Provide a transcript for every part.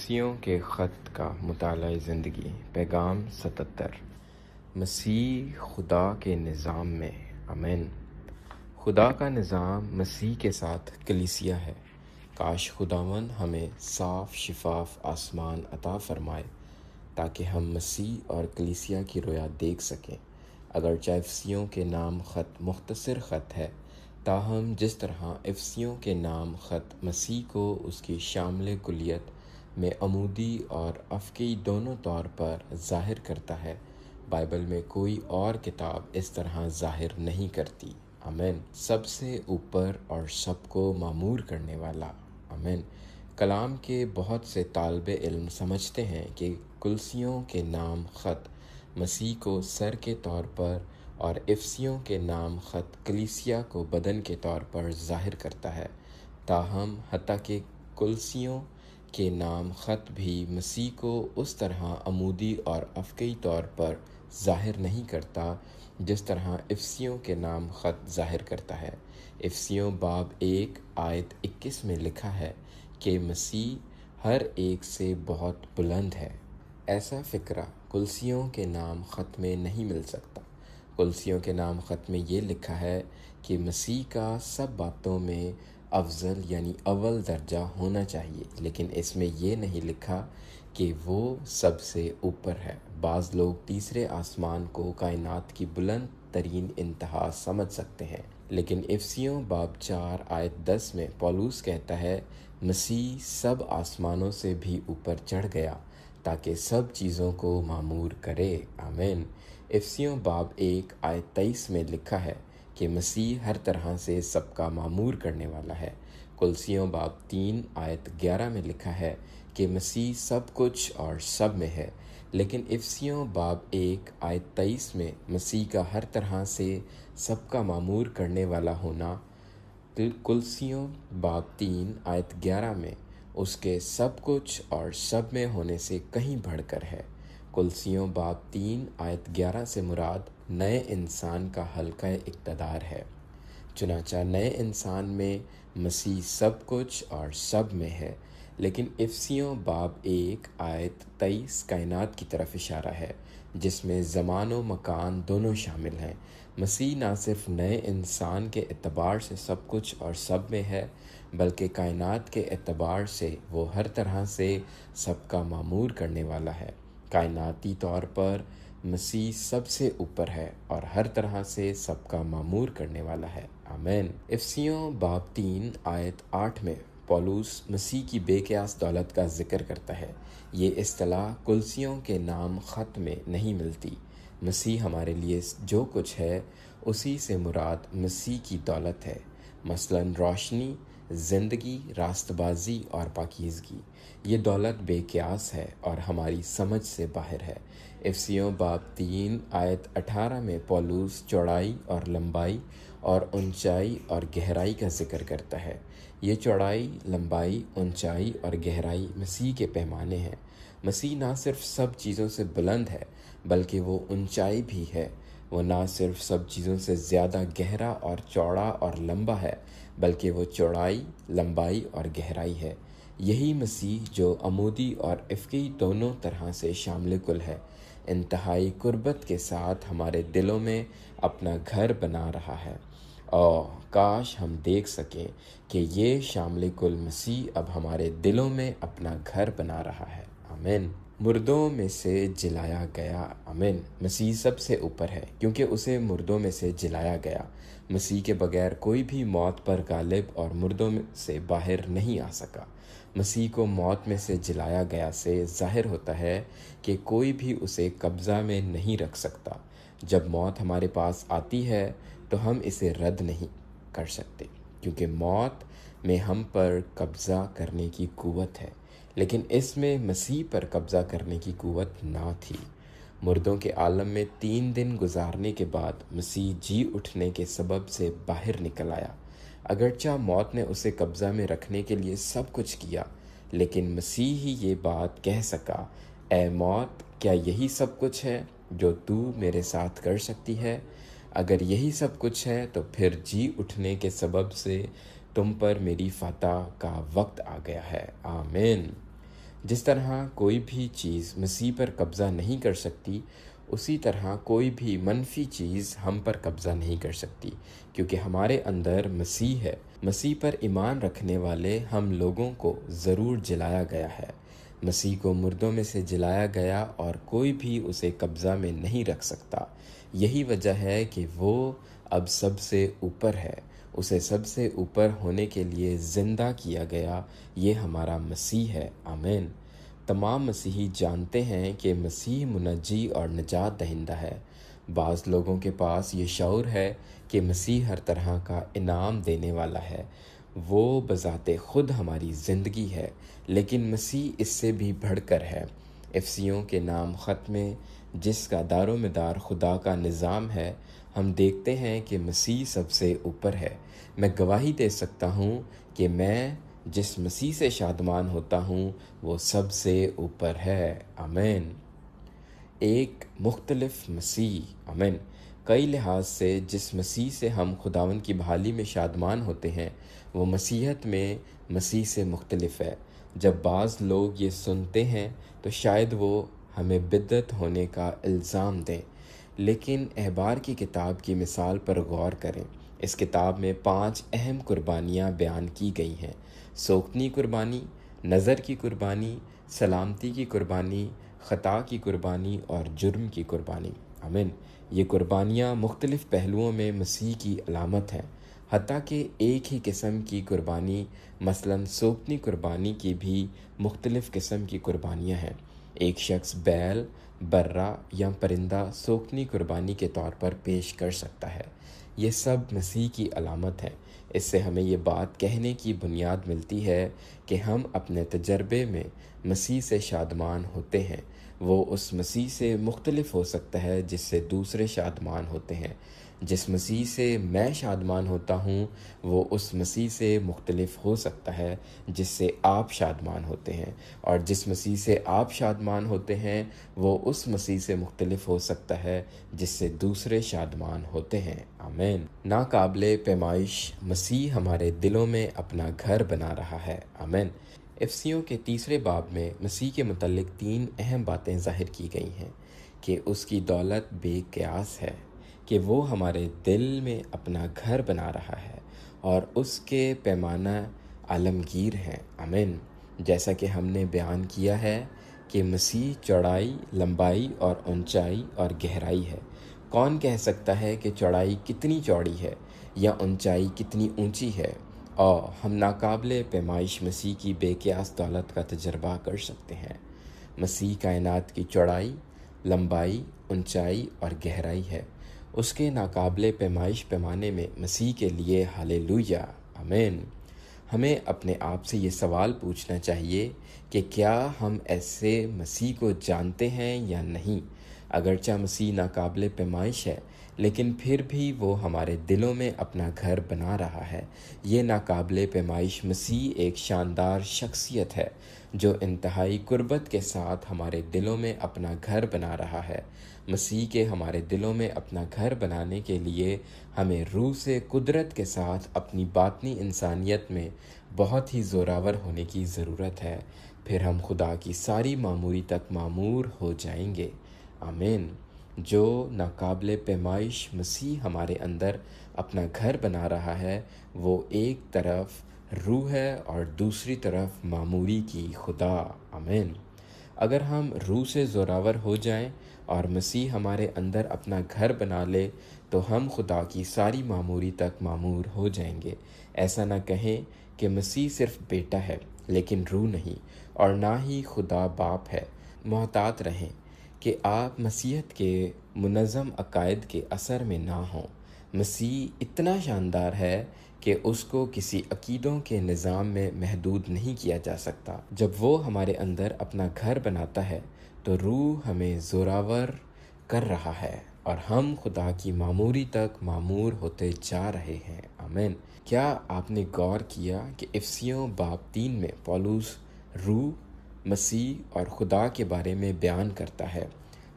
افسیوں کے خط کا مطالعہ زندگی پیغام 77 مسیح خدا کے نظام میں آمین۔ خدا کا نظام مسیح کے ساتھ کلیسیا ہے۔ کاش خداوند ہمیں صاف شفاف آسمان عطا فرمائے تاکہ ہم مسیح اور کلیسیا کی رویا دیکھ سکیں۔ اگرچہ افسیوں کے نام خط مختصر خط ہے، تاہم جس طرح افسیوں کے نام خط مسیح کو اس کی شامل کلیت میں عمودی اور افقی دونوں طور پر ظاہر کرتا ہے، بائبل میں کوئی اور کتاب اس طرح ظاہر نہیں کرتی۔ آمین۔ سب سے اوپر اور سب کو معمور کرنے والا۔ آمین۔ کلام کے بہت سے طالب علم سمجھتے ہیں کہ کلسیوں کے نام خط مسیح کو سر کے طور پر اور افسیوں کے نام خط کلیسیا کو بدن کے طور پر ظاہر کرتا ہے، تاہم حتیٰ کہ کلسیوں کے نام خط بھی مسیح کو اس طرح عمودی اور افقی طور پر ظاہر نہیں کرتا جس طرح افسیوں کے نام خط ظاہر کرتا ہے۔ افسیوں باب 1 آیت 21 میں لکھا ہے کہ مسیح ہر ایک سے بہت بلند ہے۔ ایسا فقرہ کلسیوں کے نام خط میں نہیں مل سکتا۔ کلسیوں کے نام خط میں یہ لکھا ہے کہ مسیح کا سب باتوں میں افضل یعنی اول درجہ ہونا چاہیے، لیکن اس میں یہ نہیں لکھا کہ وہ سب سے اوپر ہے۔ بعض لوگ تیسرے آسمان کو کائنات کی بلند ترین انتہا سمجھ سکتے ہیں، لیکن افسیوں باب 4 آیت 10 میں پولس کہتا ہے مسیح سب آسمانوں سے بھی اوپر چڑھ گیا تاکہ سب چیزوں کو معمور کرے۔ آمین۔ افسیوں باب 1 آیت 23 میں لکھا ہے کہ مسیح ہر طرح سے سب کا معمور کرنے والا ہے۔ کلسیوں باب 3 آیت 11 میں لکھا ہے کہ مسیح سب کچھ اور سب میں ہے، لیکن افسیوں باب 1 آیت 23 میں مسیح کا ہر طرح سے سب کا معمور کرنے والا ہونا کلسیوں باب 3 آیت 11 میں اس کے سب کچھ اور سب میں ہونے سے کہیں بڑھ کر ہے۔ کلسیوں باب 3 آیت 11 سے مراد نئے انسان کا حلقہ اقتدار ہے۔ چنانچہ نئے انسان میں مسیح سب کچھ اور سب میں ہے، لیکن افسیوں باب 1 آیت 23 کائنات کی طرف اشارہ ہے، جس میں زمان و مکان دونوں شامل ہیں۔ مسیح نہ صرف نئے انسان کے اعتبار سے سب کچھ اور سب میں ہے، بلکہ کائنات کے اعتبار سے وہ ہر طرح سے سب کا معمور کرنے والا ہے۔ کائناتی طور پر مسیح سب سے اوپر ہے اور ہر طرح سے سب کا معمور کرنے والا ہے۔ آمین۔ افسیوں باب 3 آیت 8 میں پولس مسیح کی بے قیاس دولت کا ذکر کرتا ہے۔ یہ اصطلاح کلسیوں کے نام خط میں نہیں ملتی۔ مسیح ہمارے لیے جو کچھ ہے اسی سے مراد مسیح کی دولت ہے، مثلاً روشنی، زندگی، راست بازی اور پاکیزگی۔ یہ دولت بے قیاس ہے اور ہماری سمجھ سے باہر ہے۔ افسیوں باب 3 آیت 18 میں پولس چوڑائی اور لمبائی اور اونچائی اور گہرائی کا ذکر کرتا ہے۔ یہ چوڑائی، لمبائی، اونچائی اور گہرائی مسیح کے پیمانے ہیں۔ مسیح نہ صرف سب چیزوں سے بلند ہے بلکہ وہ اونچائی بھی ہے۔ وہ نہ صرف سب چیزوں سے زیادہ گہرا اور چوڑا اور لمبا ہے بلکہ وہ چوڑائی، لمبائی اور گہرائی ہے۔ یہی مسیح جو عمودی اور افقی دونوں طرح سے شامل کل ہے، انتہائی قربت کے ساتھ ہمارے دلوں میں اپنا گھر بنا رہا ہے۔ کاش ہم دیکھ سکیں کہ یہ شامل کل مسیح اب ہمارے دلوں میں اپنا گھر بنا رہا ہے۔ آمین۔ مردوں میں سے جلایا گیا۔ آمین۔ مسیح سب سے اوپر ہے کیونکہ اسے مردوں میں سے جلایا گیا۔ مسیح کے بغیر کوئی بھی موت پر غالب اور مردوں سے باہر نہیں آ سکا۔ مسیح کو موت میں سے جلایا گیا سے ظاہر ہوتا ہے کہ کوئی بھی اسے قبضہ میں نہیں رکھ سکتا۔ جب موت ہمارے پاس آتی ہے تو ہم اسے رد نہیں کر سکتے، کیونکہ موت میں ہم پر قبضہ کرنے کی قوت ہے، لیکن اس میں مسیح پر قبضہ کرنے کی قوت نہ تھی۔ مردوں کے عالم میں 3 دن گزارنے کے بعد مسیح جی اٹھنے کے سبب سے باہر نکل آیا۔ اگرچہ موت نے اسے قبضہ میں رکھنے کے لیے سب کچھ کیا، لیکن مسیح ہی یہ بات کہہ سکا، اے موت، کیا یہی سب کچھ ہے جو تو میرے ساتھ کر سکتی ہے؟ اگر یہی سب کچھ ہے تو پھر جی اٹھنے کے سبب سے تم پر میری فتح کا وقت آ گیا ہے۔ آمین۔ جس طرح کوئی بھی چیز مسیح پر قبضہ نہیں کر سکتی، اسی طرح کوئی بھی منفی چیز ہم پر قبضہ نہیں کر سکتی، کیونکہ ہمارے اندر مسیح ہے۔ مسیح پر ایمان رکھنے والے ہم لوگوں کو ضرور جلایا گیا ہے۔ مسیح کو مردوں میں سے جلایا گیا اور کوئی بھی اسے قبضہ میں نہیں رکھ سکتا۔ یہی وجہ ہے کہ وہ اب سب سے اوپر ہے۔ اسے سب سے اوپر ہونے کے لیے زندہ کیا گیا۔ یہ ہمارا مسیح ہے۔ آمین۔ تمام مسیحی جانتے ہیں کہ مسیح منجی اور نجات دہندہ ہے۔ بعض لوگوں کے پاس یہ شعور ہے کہ مسیح ہر طرح کا انعام دینے والا ہے، وہ بذات خود ہماری زندگی ہے، لیکن مسیح اس سے بھی بڑھ کر ہے۔ افسیوں کے نام خط میں، جس کا دار و مدار خدا کا نظام ہے، ہم دیکھتے ہیں کہ مسیح سب سے اوپر ہے۔ میں گواہی دے سکتا ہوں کہ میں جس مسیح سے شادمان ہوتا ہوں وہ سب سے اوپر ہے۔ آمین۔ ایک مختلف مسیح۔ آمین۔ کئی لحاظ سے جس مسیح سے ہم خداوند کی بحالی میں شادمان ہوتے ہیں، وہ مسیحیت میں مسیح سے مختلف ہے۔ جب بعض لوگ یہ سنتے ہیں تو شاید وہ ہمیں بدعت ہونے کا الزام دیں، لیکن احبار کی کتاب کی مثال پر غور کریں۔ اس کتاب میں 5 اہم قربانیاں بیان کی گئی ہیں: سوگتنی قربانی، نظر کی قربانی، سلامتی کی قربانی، خطا کی قربانی اور جرم کی قربانی۔ آمین۔ یہ قربانیاں مختلف پہلوؤں میں مسیح کی علامت ہیں، حتیٰ کہ ایک ہی قسم کی قربانی، مثلاً سوگتنی قربانی کی بھی مختلف قسم کی قربانیاں ہیں۔ ایک شخص بیل، برا یا پرندہ سوگتنی قربانی کے طور پر پیش کر سکتا ہے۔ یہ سب مسیح کی علامت ہیں۔ اس سے ہمیں یہ بات کہنے کی بنیاد ملتی ہے کہ ہم اپنے تجربے میں مسیح سے شادمان ہوتے ہیں۔ وہ اس مسیح سے مختلف ہو سکتا ہے جس سے دوسرے شادمان ہوتے ہیں۔ جس مسیح سے میں شادمان ہوتا ہوں وہ اس مسیح سے مختلف ہو سکتا ہے جس سے آپ شادمان ہوتے ہیں، اور جس مسیح سے آپ شادمان ہوتے ہیں وہ اس مسیح سے مختلف ہو سکتا ہے جس سے دوسرے شادمان ہوتے ہیں۔ آمین۔ ناقابل پیمائش مسیح ہمارے دلوں میں اپنا گھر بنا رہا ہے۔ آمین۔ افسیوں کے 3 باب میں مسیح کے متعلق 3 اہم باتیں ظاہر کی گئی ہیں کہ اس کی دولت بے قیاس ہے، کہ وہ ہمارے دل میں اپنا گھر بنا رہا ہے، اور اس کے پیمانہ عالمگیر ہیں۔ آمین۔ جیسا کہ ہم نے بیان کیا ہے کہ مسیح چوڑائی، لمبائی اور اونچائی اور گہرائی ہے۔ کون کہہ سکتا ہے کہ چوڑائی کتنی چوڑی ہے یا اونچائی کتنی اونچی ہے؟ ہم ناقابل پیمائش مسیح کی بے قیاس دولت کا تجربہ کر سکتے ہیں۔ مسیح کائنات کی چوڑائی، لمبائی، اونچائی اور گہرائی ہے۔ اس کے ناقابل پیمائش پیمانے میں مسیح کے لیے ہالےلویا۔ آمین۔ ہمیں اپنے آپ سے یہ سوال پوچھنا چاہیے کہ کیا ہم ایسے مسیح کو جانتے ہیں یا نہیں؟ اگرچہ مسیح ناقابل پیمائش ہے، لیکن پھر بھی وہ ہمارے دلوں میں اپنا گھر بنا رہا ہے۔ یہ ناقابل پیمائش مسیح ایک شاندار شخصیت ہے جو انتہائی قربت کے ساتھ ہمارے دلوں میں اپنا گھر بنا رہا ہے۔ مسیح کے ہمارے دلوں میں اپنا گھر بنانے کے لیے ہمیں روح سے قدرت کے ساتھ اپنی باطنی انسانیت میں بہت ہی زوراور ہونے کی ضرورت ہے، پھر ہم خدا کی ساری معموری تک معمور ہو جائیں گے۔ آمین۔ جو ناقابل پیمائش مسیح ہمارے اندر اپنا گھر بنا رہا ہے، وہ ایک طرف روح ہے اور دوسری طرف معموری کی خدا۔ آمین۔ اگر ہم روح سے زوراور ہو جائیں اور مسیح ہمارے اندر اپنا گھر بنا لے تو ہم خدا کی ساری معموری تک معمور ہو جائیں گے۔ ایسا نہ کہیں کہ مسیح صرف بیٹا ہے لیکن روح نہیں، اور نہ ہی خدا باپ ہے۔ محتاط رہیں کہ آپ مسیحیت کے منظم عقائد کے اثر میں نہ ہوں۔ مسیح اتنا شاندار ہے کہ اس کو کسی عقیدوں کے نظام میں محدود نہیں کیا جا سکتا۔ جب وہ ہمارے اندر اپنا گھر بناتا ہے تو روح ہمیں زوراور کر رہا ہے اور ہم خدا کی معموری تک معمور ہوتے جا رہے ہیں۔ آمین۔ کیا آپ نے غور کیا کہ افسیوں باب 3 میں پولس روح، مسیح اور خدا کے بارے میں بیان کرتا ہے؟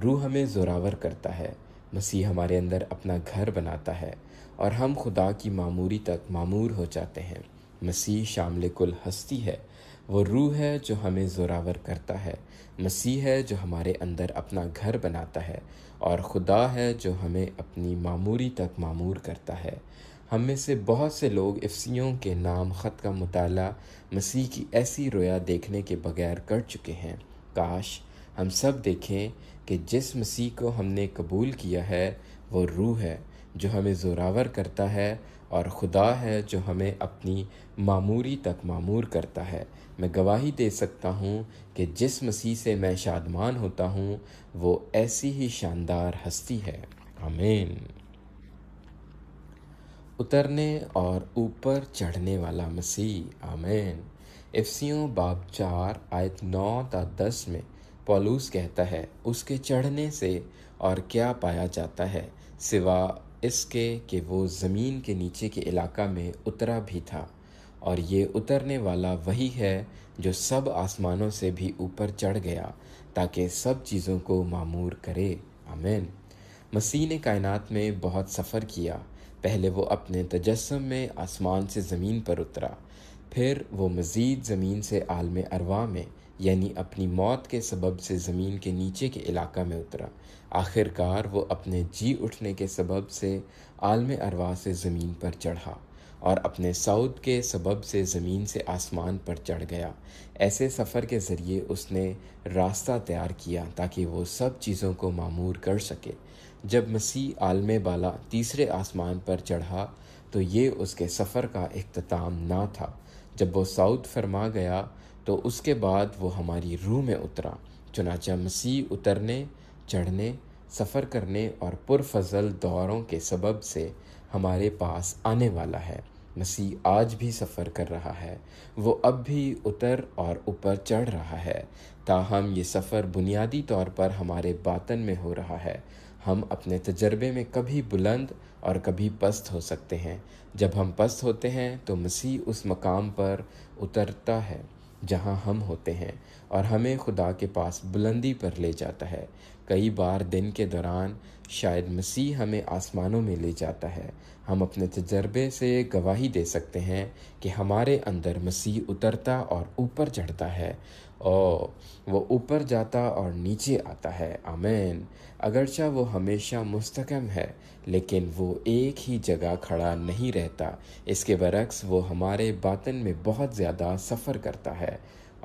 روح ہمیں زوراور کرتا ہے، مسیح ہمارے اندر اپنا گھر بناتا ہے اور ہم خدا کی معموری تک معمور ہو جاتے ہیں۔ مسیح شامل کل ہستی ہے، وہ روح ہے جو ہمیں زوراور کرتا ہے، مسیح ہے جو ہمارے اندر اپنا گھر بناتا ہے، اور خدا ہے جو ہمیں اپنی معموری تک معمور کرتا ہے۔ ہم میں سے بہت سے لوگ افسیوں کے نام خط کا مطالعہ مسیح کی ایسی رویا دیکھنے کے بغیر کر چکے ہیں۔ کاش ہم سب دیکھیں کہ جس مسیح کو ہم نے قبول کیا ہے وہ روح ہے جو ہمیں زوراور کرتا ہے، اور خدا ہے جو ہمیں اپنی معموری تک معمور کرتا ہے۔ میں گواہی دے سکتا ہوں کہ جس مسیح سے میں شادمان ہوتا ہوں وہ ایسی ہی شاندار ہستی ہے۔ آمین۔ اترنے اور اوپر چڑھنے والا مسیح۔ آمین۔ افسیوں باب 4 آیت 9 تا 10 میں پولس کہتا ہے، اس کے چڑھنے سے اور کیا پایا جاتا ہے سوا اس کے کہ وہ زمین کے نیچے کے علاقہ میں اترا بھی تھا، اور یہ اترنے والا وہی ہے جو سب آسمانوں سے بھی اوپر چڑھ گیا تاکہ سب چیزوں کو معمور کرے۔ آمین۔ مسیح نے کائنات میں بہت سفر کیا۔ پہلے وہ اپنے تجسم میں آسمان سے زمین پر اترا، پھر وہ مزید زمین سے عالم ارواح میں یعنی اپنی موت کے سبب سے زمین کے نیچے کے علاقہ میں اترا۔ آخر کار وہ اپنے جی اٹھنے کے سبب سے عالم ارواح سے زمین پر چڑھا، اور اپنے صعود کے سبب سے زمین سے آسمان پر چڑھ گیا۔ ایسے سفر کے ذریعے اس نے راستہ تیار کیا تاکہ وہ سب چیزوں کو معمور کر سکے۔ جب مسیح عالم بالا تیسرے آسمان پر چڑھا تو یہ اس کے سفر کا اختتام نہ تھا۔ جب وہ صعود فرما گیا تو اس کے بعد وہ ہماری روح میں اترا۔ چنانچہ مسیح اترنے، چڑھنے، سفر کرنے اور پرفضل دوروں کے سبب سے ہمارے پاس آنے والا ہے۔ مسیح آج بھی سفر کر رہا ہے، وہ اب بھی اتر اور اوپر چڑھ رہا ہے، تاہم یہ سفر بنیادی طور پر ہمارے باطن میں ہو رہا ہے۔ ہم اپنے تجربے میں کبھی بلند اور کبھی پست ہو سکتے ہیں۔ جب ہم پست ہوتے ہیں تو مسیح اس مقام پر اترتا ہے جہاں ہم ہوتے ہیں اور ہمیں خدا کے پاس بلندی پر لے جاتا ہے۔ کئی بار دن کے دوران شاید مسیح ہمیں آسمانوں میں لے جاتا ہے۔ ہم اپنے تجربے سے گواہی دے سکتے ہیں کہ ہمارے اندر مسیح اترتا اور اوپر چڑھتا ہے، اور وہ اوپر جاتا اور نیچے آتا ہے۔ آمین۔ اگرچہ وہ ہمیشہ مستحکم ہے لیکن وہ ایک ہی جگہ کھڑا نہیں رہتا، اس کے برعکس وہ ہمارے باطن میں بہت زیادہ سفر کرتا ہے۔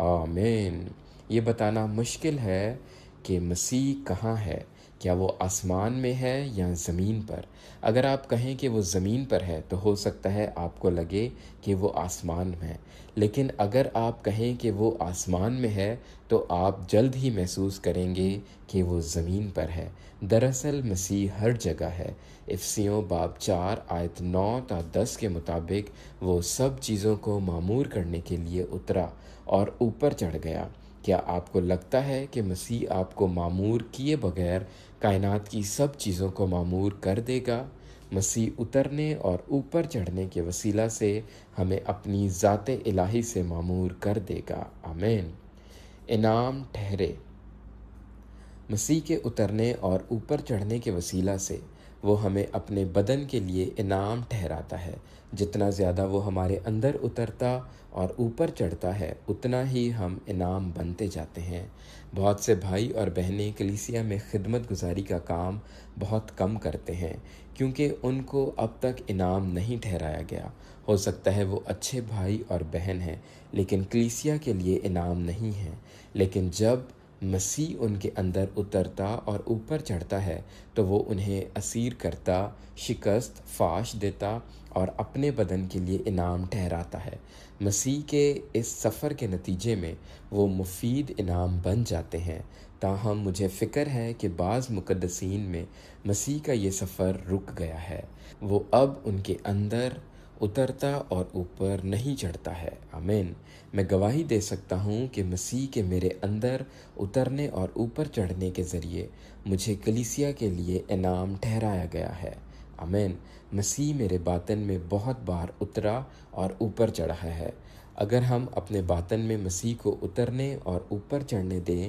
آمین۔ یہ بتانا مشکل ہے کہ مسیح کہاں ہے، کیا وہ آسمان میں ہے یا زمین پر؟ اگر آپ کہیں کہ وہ زمین پر ہے تو ہو سکتا ہے آپ کو لگے کہ وہ آسمان میں ہے، لیکن اگر آپ کہیں کہ وہ آسمان میں ہے تو آپ جلد ہی محسوس کریں گے کہ وہ زمین پر ہے۔ دراصل مسیح ہر جگہ ہے۔ افسیوں باب 4 آیت 9 تا 10 کے مطابق وہ سب چیزوں کو معمور کرنے کے لیے اترا اور اوپر چڑھ گیا۔ کیا آپ کو لگتا ہے کہ مسیح آپ کو معمور کیے بغیر کائنات کی سب چیزوں کو معمور کر دے گا؟ مسیح اترنے اور اوپر چڑھنے کے وسیلہ سے ہمیں اپنی ذات الہی سے معمور کر دے گا۔ آمین۔ انعام ٹھہرے۔ مسیح کے اترنے اور اوپر چڑھنے کے وسیلہ سے وہ ہمیں اپنے بدن کے لیے انعام ٹھہراتا ہے۔ جتنا زیادہ وہ ہمارے اندر اترتا اور اوپر چڑھتا ہے اتنا ہی ہم انعام بنتے جاتے ہیں۔ بہت سے بھائی اور بہنیں کلیسیا میں خدمت گزاری کا کام بہت کم کرتے ہیں کیونکہ ان کو اب تک انعام نہیں ٹھہرایا گیا۔ ہو سکتا ہے وہ اچھے بھائی اور بہن ہیں لیکن کلیسیا کے لیے انعام نہیں ہیں، لیکن جب مسیح ان کے اندر اترتا اور اوپر چڑھتا ہے تو وہ انہیں اسیر کرتا، شکست، فاش دیتا اور اپنے بدن کے لیے انعام ٹھہراتا ہے۔ مسیح کے اس سفر کے نتیجے میں وہ مفید انعام بن جاتے ہیں۔ تاہم مجھے فکر ہے کہ بعض مقدسین میں مسیح کا یہ سفر رک گیا ہے، وہ اب ان کے اندر اترتا اور اوپر نہیں چڑھتا ہے۔ آمین۔ میں گواہی دے سکتا ہوں کہ مسیح کے میرے اندر اترنے اور اوپر چڑھنے کے ذریعے مجھے کلیسیا کے لیے انعام ٹھہرایا گیا ہے۔ آمین۔ مسیح میرے باطن میں بہت بار اترا اور اوپر چڑھا ہے۔ اگر ہم اپنے باطن میں مسیح کو اترنے اور اوپر چڑھنے دیں